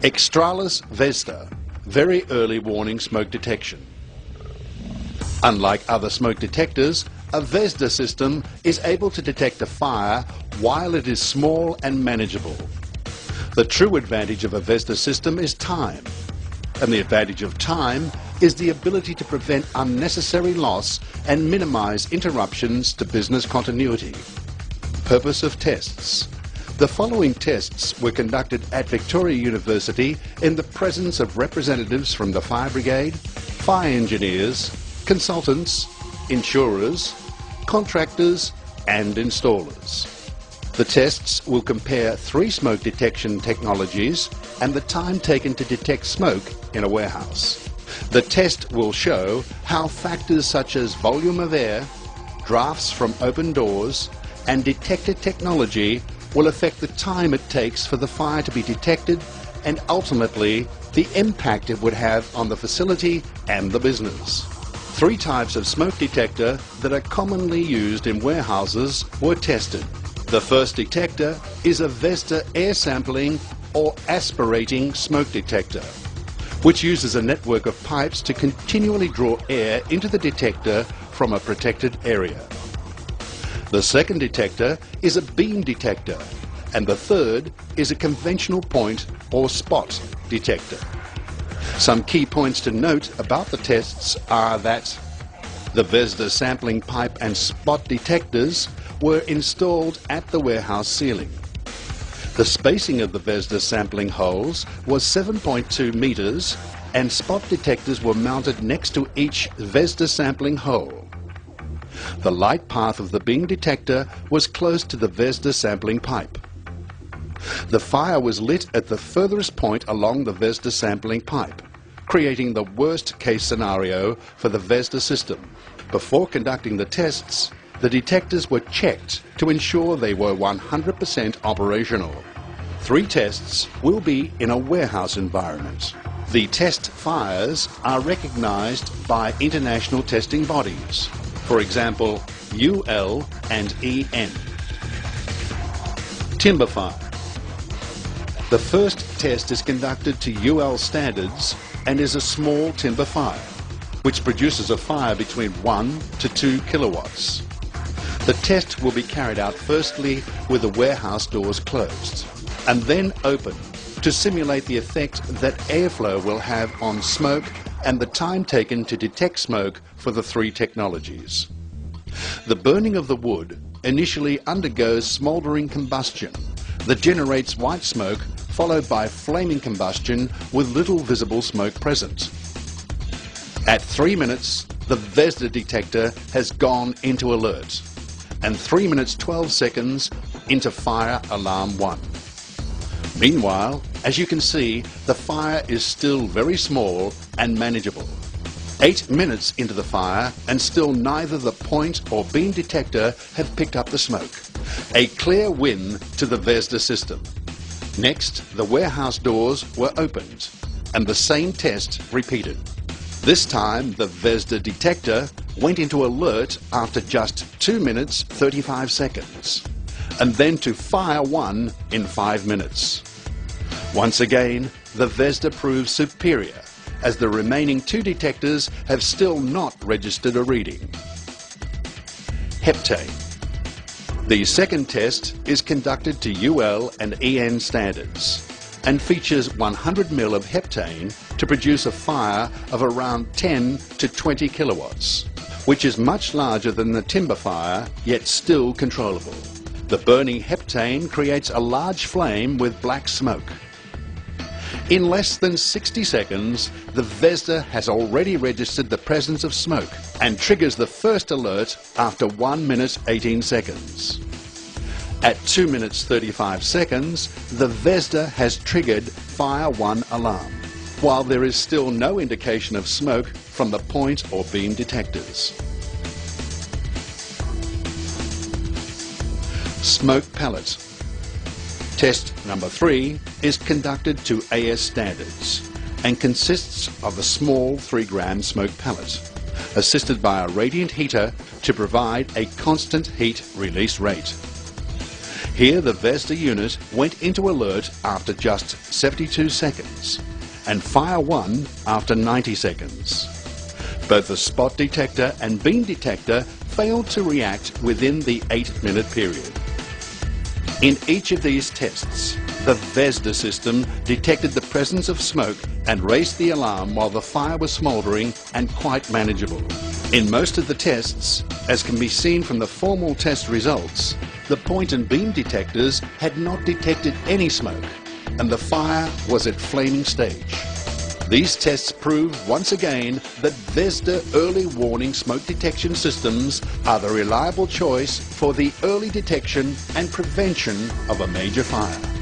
Extralis VESDA, very early warning smoke detection. Unlike other smoke detectors, a VESDA system is able to detect a fire while it is small and manageable. The true advantage of a VESDA system is time, and the advantage of time is the ability to prevent unnecessary loss and minimize interruptions to business continuity. Purpose of tests. The following tests were conducted at Victoria University in the presence of representatives from the fire brigade, fire engineers, consultants, insurers, contractors and installers. The tests will compare 3 smoke detection technologies and the time taken to detect smoke in a warehouse. The test will show how factors such as volume of air, drafts from open doors and detector technology will affect the time it takes for the fire to be detected and ultimately the impact it would have on the facility and the business. 3 types of smoke detector that are commonly used in warehouses were tested. The first detector is a VESDA air sampling or aspirating smoke detector, which uses a network of pipes to continually draw air into the detector from a protected area. The second detector is a beam detector, and the third is a conventional point or spot detector. Some key points to note about the tests are that the VESDA sampling pipe and spot detectors were installed at the warehouse ceiling. The spacing of the VESDA sampling holes was 7.2 meters and spot detectors were mounted next to each VESDA sampling hole. The light path of the beam detector was close to the VESDA sampling pipe. The fire was lit at the furthest point along the VESDA sampling pipe, creating the worst case scenario for the VESDA system. Before conducting the tests, the detectors were checked to ensure they were 100% operational. 3 tests will be in a warehouse environment. The test fires are recognized by international testing bodies. For example, UL and EN. Timber fire. The first test is conducted to UL standards and is a small timber fire, which produces a fire between 1 to 2 kilowatts. The test will be carried out firstly with the warehouse doors closed and then open to simulate the effect that airflow will have on smoke and the time taken to detect smoke for the 3 technologies. The burning of the wood initially undergoes smouldering combustion that generates white smoke, followed by flaming combustion with little visible smoke present. At 3 minutes, the VESDA detector has gone into alert, and 3 minutes 12 seconds into fire alarm 1. Meanwhile, as you can see, the fire is still very small and manageable. 8 minutes into the fire and still neither the point or beam detector have picked up the smoke. A clear win to the VESDA system. Next, the warehouse doors were opened and the same test repeated. This time the VESDA detector went into alert after just 2 minutes 35 seconds and then to fire 1 in 5 minutes. Once again, the VESDA proves superior as the remaining 2 detectors have still not registered a reading. Heptane. The second test is conducted to UL and EN standards and features 100 ml of heptane to produce a fire of around 10 to 20 kilowatts, which is much larger than the timber fire, yet still controllable. The burning heptane creates a large flame with black smoke. In less than 60 seconds, the VESDA has already registered the presence of smoke and triggers the first alert after 1 minute 18 seconds. At 2 minutes 35 seconds, the VESDA has triggered Fire 1 alarm, while there is still no indication of smoke from the point or beam detectors. Smoke pellet. Test number 3 is conducted to AS standards and consists of a small 3-gram smoke pellet, assisted by a radiant heater to provide a constant heat release rate. Here the VESDA unit went into alert after just 72 seconds and fire 1 after 90 seconds. Both the spot detector and beam detector failed to react within the 8-minute period. In each of these tests, the VESDA system detected the presence of smoke and raised the alarm while the fire was smouldering and quite manageable. In most of the tests, as can be seen from the formal test results, the point and beam detectors had not detected any smoke and the fire was at flaming stage. These tests prove once again that VESDA early warning smoke detection systems are the reliable choice for the early detection and prevention of a major fire.